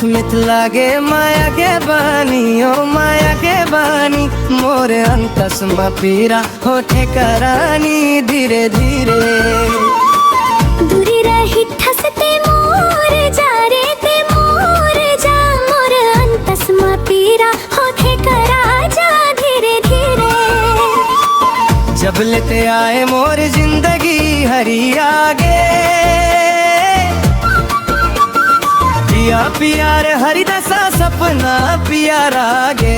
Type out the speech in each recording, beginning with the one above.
मित लागे माया के बानी, ओ माया के बानी मोरे अंतस में पीरा होठे करानी धीरे धीरे। दूरी रही ठसते मोर जा रे ते मोर जा, मोर अंतस में पीरा होठे करा जा धीरे धीरे। जब लेते आए मोर जिंदगी हरी आगे, पिया पियार हरि दसा सपना पियारा गे।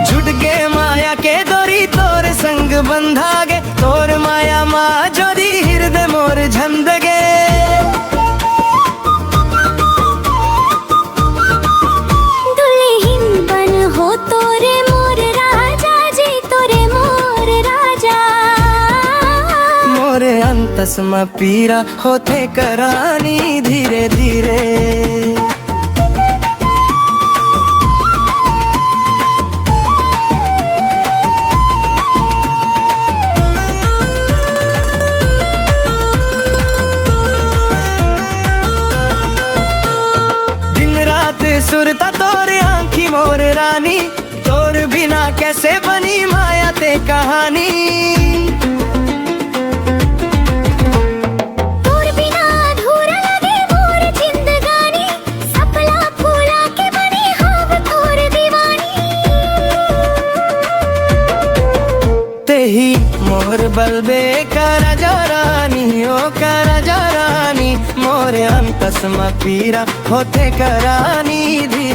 जुट गे माया के दोरी तोर संग बंधा गे, तोर माया मा जोरी हृदय मोर झंद गे। दुल्हन बन हो तोरे मोर राजा जी, तोरे मोर राजा। मोरे अंतस में पीरा होते करानी धीरे धीरे। दिन रात सुरता तोरे आँखी मोर रानी, तोर बिना कैसे बनी माया ते कहानी। ही मोर बलबे करा जा रानी, ओ करा जा रानी मोरे अंतस में पीरा होते करानी धीरे।